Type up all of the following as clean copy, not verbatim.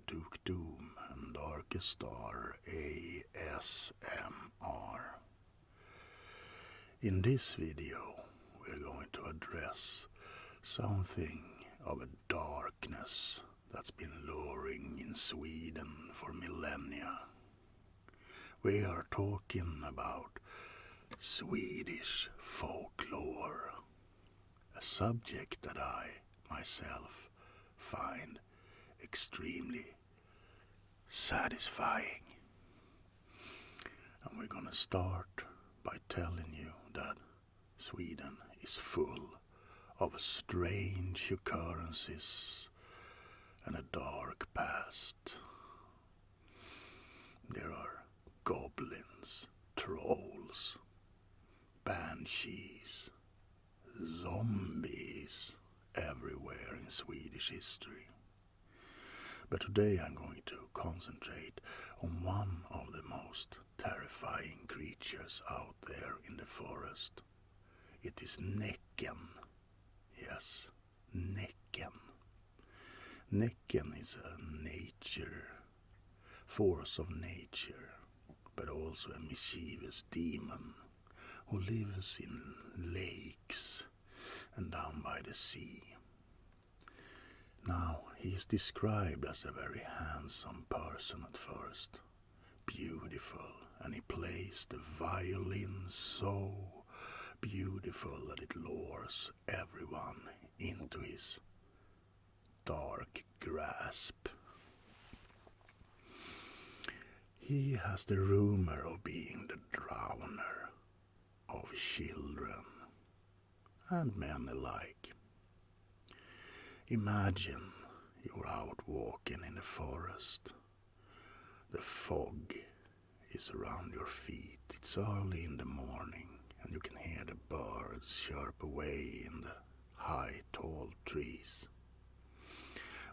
Duke Doom and Darkest Star ASMR. In this video we're going to address something of a darkness that's been luring in Sweden for millennia. We are talking about Swedish folklore, a subject that I myself find extremely satisfying. And we're gonna start by telling you that Sweden is full of strange occurrences and a dark past. There are goblins, trolls, banshees, zombies everywhere in Swedish history. But today I'm going to concentrate on one of the most terrifying creatures out there in the forest. It is Näcken. Yes, Näcken. Näcken is a force of nature, but also a mischievous demon who lives in lakes and down by the sea. Now, he is described as a very handsome person at first, beautiful, and he plays the violin so beautiful that it lures everyone into his dark grasp. He has the rumor of being the drowner of children and men alike. Imagine you're out walking in the forest. The fog is around your feet. It's early in the morning and you can hear the birds chirp away in the high, tall trees.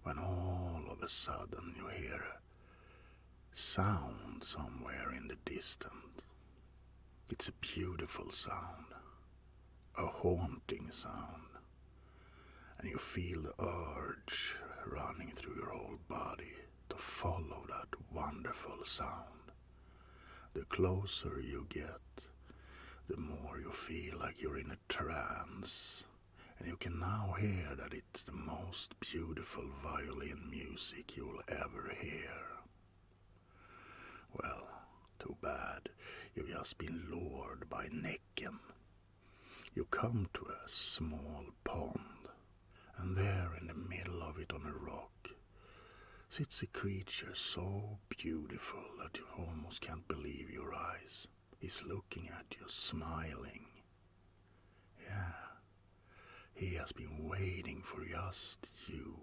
When all of a sudden you hear a sound somewhere in the distance. It's a beautiful sound, a haunting sound. And you feel the urge running through your whole body to follow that wonderful sound. The closer you get, the more you feel like you're in a trance. And you can now hear that it's the most beautiful violin music you'll ever hear. Well, too bad. You've just been lured by Näcken. You come to a small pond. And there in the middle of it on a rock sits a creature so beautiful that you almost can't believe your eyes. He's looking at you, smiling. Yeah, he has been waiting for just you.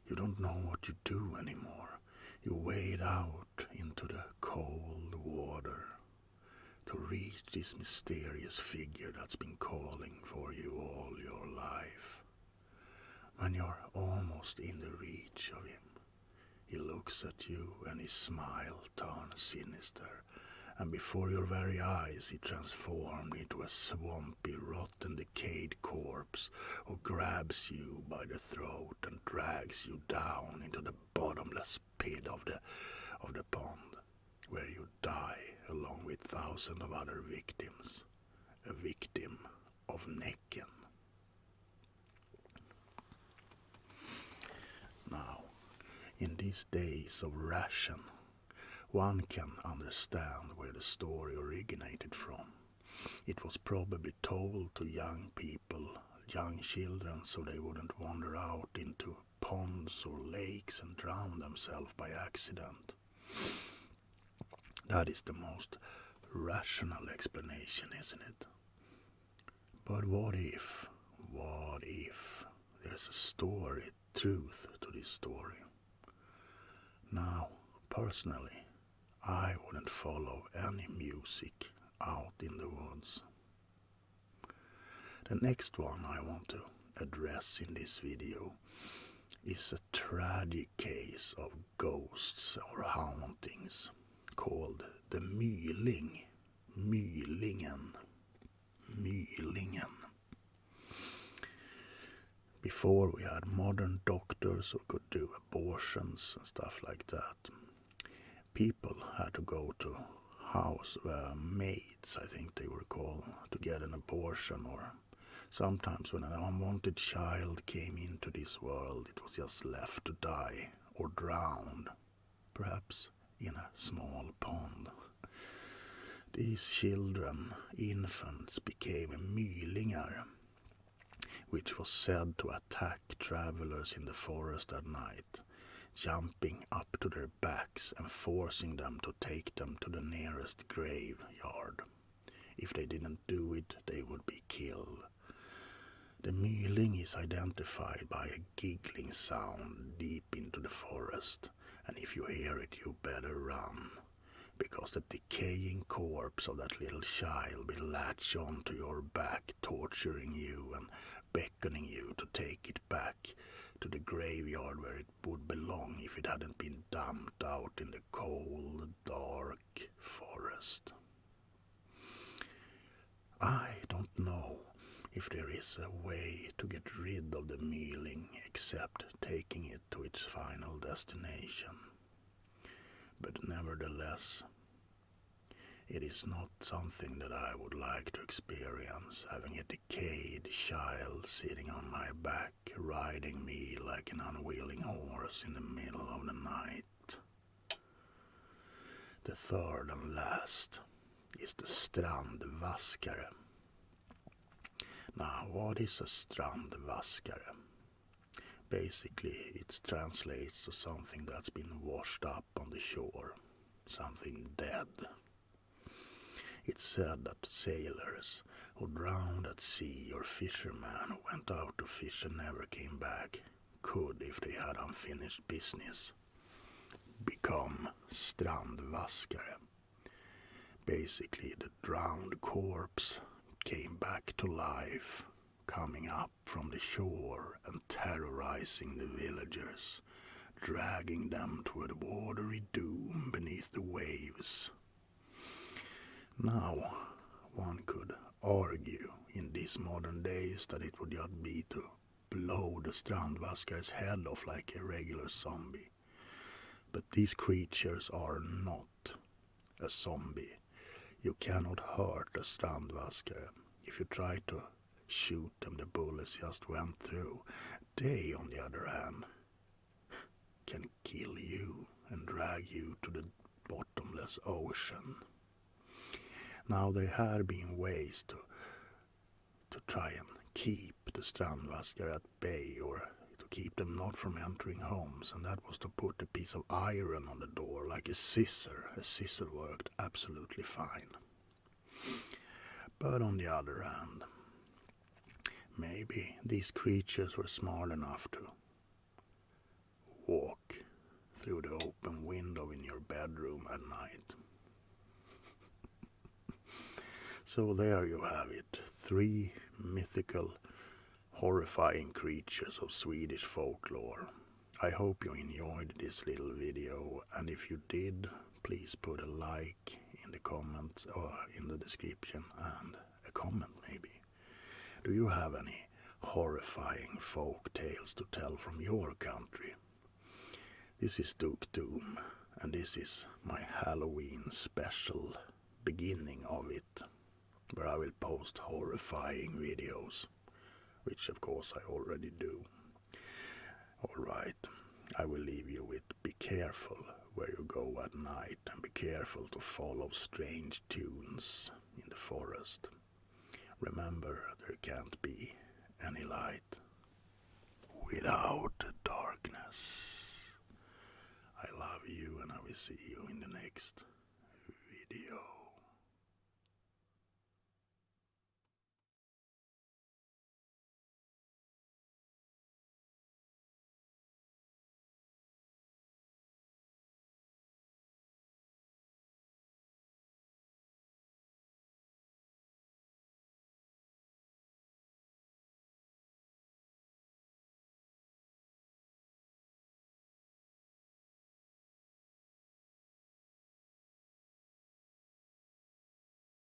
You don't know what you do anymore. You wade out into the cold water to reach this mysterious figure that's been calling for you all your life. When you're almost in the reach of him, he looks at you and his smile turns sinister, and before your very eyes he transforms into a swampy, rotten, decayed corpse who grabs you by the throat and drags you down into the bottomless pit of the pond, where you die along with thousands of other victims, a victim of Näcken. Now, in these days of ration, one can understand where the story originated from. It was probably told to young people, young children, so they wouldn't wander out into ponds or lakes and drown themselves by accident. That is the most rational explanation, isn't it? But what if there's a truth to this story? Now, personally, I wouldn't follow any music out in the woods. The next one I want to address in this video is a tragic case of ghosts or hauntings called the Mylingen. Before we had modern doctors who could do abortions and stuff like that, people had to go to house maids, I think they were called, to get an abortion, or sometimes when an unwanted child came into this world, it was just left to die or drowned, perhaps in a small pond. These children, infants, became a Mylingar, which was said to attack travelers in the forest at night, jumping up to their backs and forcing them to take them to the nearest graveyard. If they didn't do it, they would be killed. The Myling is identified by a giggling sound deep into the forest, and if you hear it, you better run, because the decaying corpse of that little child will latch onto your back, torturing you and beckoning you to take it back to the graveyard where it would belong if it hadn't been dumped out in the cold, dark forest. I don't know if there is a way to get rid of the Myling except taking it to its final destination. But nevertheless, it is not something that I would like to experience, having a decayed child sitting on my back, riding me like an unwilling horse in the middle of the night. The third and last is the strandvaskare. Now, what is a strandvaskare? Basically, it translates to something that's been washed up on the shore, something dead. It's said that sailors who drowned at sea or fishermen who went out to fish and never came back could, if they had unfinished business, become strandvaskare. Basically, the drowned corpse came back to life, coming up from the shore and terrorizing the villagers, dragging them to a watery doom beneath the waves. Now, one could argue in these modern days that it would just be to blow the strandvaskare's head off like a regular zombie. But these creatures are not a zombie. You cannot hurt a strandvaskare. If you try to shoot them, the bullets just went through. They, on the other hand, can kill you and drag you to the bottomless ocean. Now there have been ways to try and keep the strandvaskare at bay, or to keep them not from entering homes, and that was to put a piece of iron on the door like a scissor. A scissor worked absolutely fine. But on the other hand, maybe these creatures were smart enough to walk through the open window in your bedroom at night. So there you have it, 3 mythical, horrifying creatures of Swedish folklore. I hope you enjoyed this little video, and if you did, please put a like in the comments or in the description, and a comment maybe. Do you have any horrifying folk tales to tell from your country? This is Duke Doom, and this is my Halloween special beginning of it, where I will post horrifying videos, which of course I already do. Alright, I will leave you with be careful where you go at night, and be careful to follow strange tunes in the forest. Remember, there can't be any light without darkness. I love you, and I will see you in the next video.